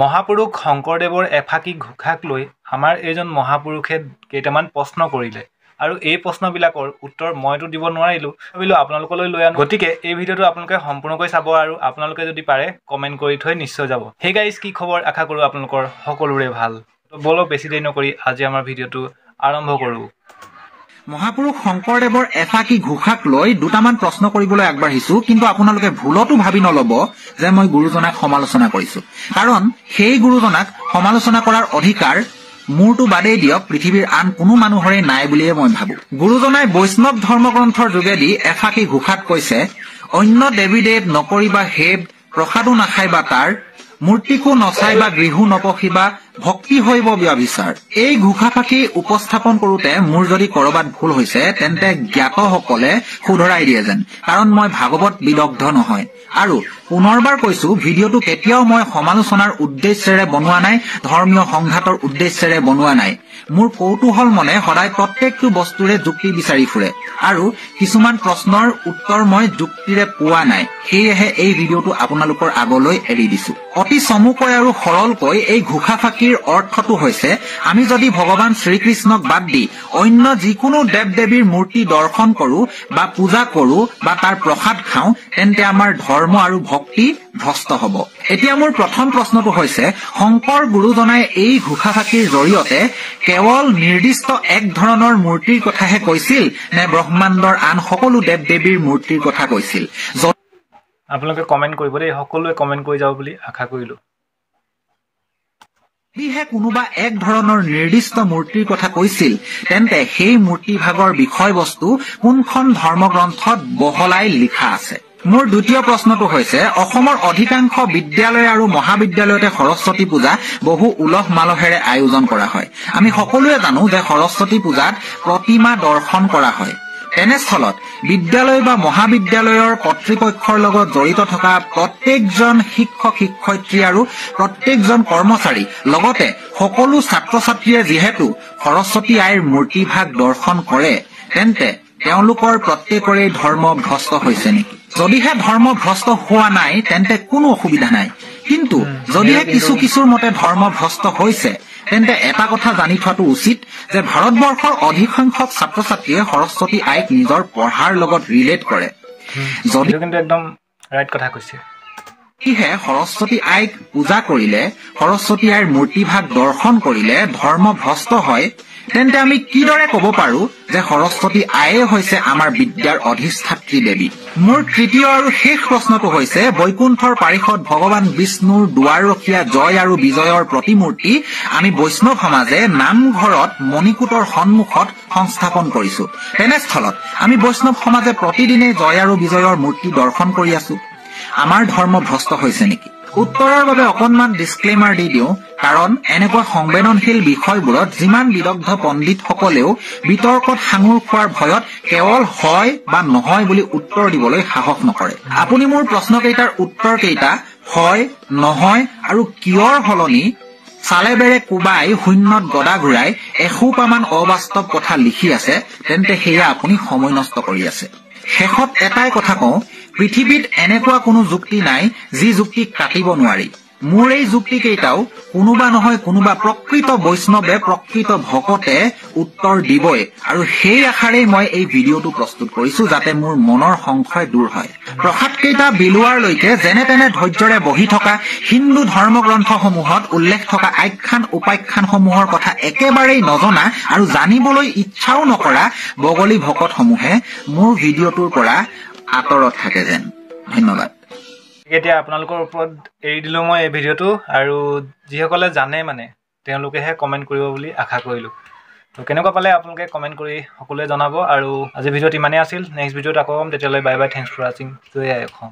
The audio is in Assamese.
মহাপুৰুষ শংকৰদেৱৰ এফাকি ঘোষাক লৈ আমাৰ এইজন মহাপুৰুষে কেইটামান প্ৰশ্ন কৰিলে আৰু এই প্ৰশ্নবিলাকৰ উত্তৰ মইতো দিব নোৱাৰিলোঁ, ভাবিলোঁ আপোনালোকলৈ লৈ আনো। গতিকে এই ভিডিঅ'টো আপোনালোকে সম্পূৰ্ণকৈ চাব আৰু আপোনালোকে যদি পাৰে কমেণ্ট কৰি থৈ নিশ্চয় যাব। হে গাইজ, কি খবৰ? আশা কৰোঁ আপোনালোকৰ সকলোৰে ভাল। বলক বেছি দেৰি নকৰি আজি আমাৰ ভিডিঅ'টো আৰম্ভ কৰোঁ। মহাপুৰুষ শংকৰদেৱৰ এফাকি ঘোষাক লৈ দুটামান প্ৰশ্ন কৰিবলৈ আগবাঢ়িছো, কিন্তু আপোনালোকে ভুলতো ভাবি নলব যে মই গুৰুজনাক সমালোচনা কৰিছো, কাৰণ সেই গুৰুজনাক সমালোচনা কৰাৰ অধিকাৰ মোৰটো বাদেই দিয়ক, পৃথিৱীৰ আন কোনো মানুহৰে নাই বুলিয়ে মই ভাবো। গুৰুজনাই বৈষ্ণৱ ধৰ্মগ্ৰন্থৰ যোগেদি এফাকি ঘোষাত কৈছে, অন্য দেৱী দেৱ নকৰিবা হেব, প্ৰসাদো নাখাইবা তাৰ, মূৰ্তিকো নচাইবা গৃহো নপখিবা, ভক্তি হৈব ব্যভিচাৰ। এই ঘোষাফাকি উপস্থাপন কৰোতে মোৰ যদি কৰবাত ভুল হৈছে তেন্তে জ্ঞাতসকলে শুধৰাই দিয়ে যেন, কাৰণ মই ভাগৱত বিদগ্ধ নহয়। আৰু পুনৰবাৰ কৈছো, ভিডিঅ'টো কেতিয়াও মই সমালোচনাৰ উদ্দেশ্যেৰে বনোৱা নাই, ধৰ্মীয় সংঘাতৰ উদ্দেশ্যেৰে বনোৱা নাই। মোৰ কৌতূহল মনে সদায় প্ৰত্যেকটো বস্তুৰে যুক্তি বিচাৰি ফুৰে আৰু কিছুমান প্ৰশ্নৰ উত্তৰ মই যুক্তিৰে পোৱা নাই, সেয়েহে এই ভিডিঅ'টো আপোনালোকৰ আগলৈ এৰি দিছো। অতি চমুকৈ আৰু সৰলকৈ এই ঘোষাফাকিৰ অৰ্থটো হৈছে, আমি যদি ভগৱান শ্ৰীকৃষ্ণক বাদ দি অন্য যিকোনো দেৱ দেৱীৰ মূৰ্তি দৰ্শন কৰো বা পূজা কৰো বা তাৰ প্ৰসাদ খাওঁ, তেন্তে আমাৰ ধৰ্ম আৰু ভক্তি ভ্ৰষ্ট হব। এতিয়া মোৰ প্ৰথম প্ৰশ্নটো হৈছে, শংকৰ গুৰুজনাই এই ঘোষাফাকিৰ জৰিয়তে কেৱল নিৰ্দিষ্ট এক ধৰণৰ মূৰ্তিৰ কথাহে কৈছিল নে ব্ৰহ্মাণ্ডৰ আন সকলো দেৱ দেৱীৰ মূৰ্তিৰ কথা কৈছিল? আপোনালোকে কমেণ্ট কৰিব দেই, সকলোৱে কমেণ্ট কৰি যাব বুলি আশা কৰিলোঁ। যদিহে কোনোবা এক ধৰণৰ নিৰ্দিষ্ট মূৰ্তিৰ কথা কৈছিল, তেন্তে সেই মূৰ্তিভাগৰ বিষয়বস্তু কোনখন ধৰ্মগ্ৰন্থত বহলাই লিখা আছে? মোৰ দ্বিতীয় প্ৰশ্নটো হৈছে, অসমৰ অধিকাংশ বিদ্যালয় আৰু মহাবিদ্যালয়তে সৰস্বতী পূজা বহু উলহ মালহেৰে আয়োজন কৰা হয়। আমি সকলোৱে জানো যে সৰস্বতী পূজাত প্ৰতিমা দৰ্শন কৰা হয়। তেনেস্থলত বিদ্যালয় বা মহাবিদ্যালয়ৰ কৰ্তৃপক্ষৰ লগত জড়িত থকা প্ৰত্যেকজন শিক্ষক শিক্ষয়িত্ৰী আৰু প্ৰত্যেকজন কৰ্মচাৰী লগতে সকলো ছাত্ৰ ছাত্ৰীয়ে যিহেতু সৰস্বতী আইৰ মূৰ্তিভাগ দৰ্শন কৰে, তেন্তে তেওঁলোকৰ প্ৰত্যেকৰে ধৰ্ম ভ্ৰষ্ট হৈছে নেকি? যদিহে ধৰ্ম ভ্ৰষ্ট হোৱা নাই তেন্তে কোনো অসুবিধা নাই, কিন্তু যদিহে কিছুৰ মতে ধৰ্ম ভ্ৰষ্ট হৈছে, তেন্তে এটা কথা জানি থোৱাটো উচিত যে ভাৰতবৰ্ষৰ অধিকসংখ্যক ছাত্ৰ ছাত্ৰীয়ে সৰস্বতী আইক নিজৰ পঢ়াৰ লগত ৰিলেট কৰে। যদিও কিন্তু একদম ৰাইট কথা কৈছে। যদিহে সৰস্বতী আইক পূজা কৰিলে, সৰস্বতী আইৰ মূৰ্তিভাগ দৰ্শন কৰিলে ধৰ্ম ভ্ৰষ্ট হয়, তেন্তে আমি কিদৰে ক'ব পাৰো যে সৰস্বতী আইয়ে হৈছে আমাৰ বিদ্যাৰ অধিষ্ঠাত্ৰী দেৱী? মোৰ তৃতীয় আৰু শেষ প্ৰশ্নটো হৈছে, বৈকুণ্ঠৰ পাৰিষদ ভগৱান বিষ্ণুৰ দুৱাৰৰখীয়া জয় আৰু বিজয়ৰ প্ৰতিমূৰ্তি আমি বৈষ্ণৱ সমাজে নামঘৰত মণিকূটৰ সন্মুখত সংস্থাপন কৰিছো। তেনেস্থলত আমি বৈষ্ণৱ সমাজে প্ৰতিদিনে জয় আৰু বিজয়ৰ মূৰ্তি দৰ্শন কৰি আছো। আমাৰ ধৰ্ম ভ্ৰষ্ট হৈছে নেকি? উত্তৰৰ বাবে অকণমান ডিছক্লেইমাৰ দি দিওঁ, কাৰণ এনেকুৱা সংবেদনশীল বিষয়বোৰত যিমান বিদগ্ধ পণ্ডিতসকলেও বিতৰ্কত সাঙুৰ খোৱাৰ ভয়ত কেৱল হয় বা নহয় বুলি উত্তৰ দিবলৈ সাহস নকৰে। আপুনি মোৰ প্ৰশ্নকেইটাৰ উত্তৰকেইটা হয়, নহয় আৰু কিয়ৰ সলনি চালে বেৰে কোবাই শূন্যত গদা ঘূৰাই এসোপামান অবাস্তৱ কথা লিখি আছে, তেন্তে সেয়া আপুনি সময় নষ্ট কৰি আছে। শেষত এটাই কথা কওঁ, পৃথিৱীত এনেকুৱা কোনো যুক্তি নাই যি যুক্তিক কাটিব নোৱাৰি। মোৰ এই যুক্তিকেইটাও কোনোবা নহয় কোনোবা প্ৰকৃত বৈষ্ণৱে, প্ৰকৃত ভকতে উত্তৰ দিবই, আৰু সেই আশাৰেই মই এই ভিডিঅ'টো প্ৰস্তুত কৰিছো, যাতে মোৰ মনৰ সংশয় দূৰ হয়। প্ৰসাদকেইটা বিলোৱাৰলৈকে যেনে তেনে ধৈৰ্যৰে বহি থকা হিন্দু ধৰ্মগ্ৰন্থসমূহত উল্লেখ থকা আখ্যান উপাখ্যানসমূহৰ কথা একেবাৰেই নজনা আৰু জানিবলৈ ইচ্ছাও নকৰা বগলী ভকতসমূহে মোৰ ভিডিঅ'টোৰ পৰা আঁতৰত থাকে যেন। ধন্যবাদ। এতিয়া আপোনালোকৰ ওপৰত এৰি দিলোঁ মই এই ভিডিঅ'টো, আৰু যিসকলে জানে মানে তেওঁলোকেহে কমেণ্ট কৰিব বুলি আশা কৰিলোঁ। তো কেনেকুৱা পালে আপোনালোকে কমেণ্ট কৰি সকলোৱে জনাব, আৰু আজি ভিডিঅ'ত ইমানেই আছিল। নেক্সট ভিডিঅ'ত আকৌ ক'ম, তেতিয়ালৈ বাই বাই, থেংকছ ফৰ ৱাচিং। জয় আই অসম।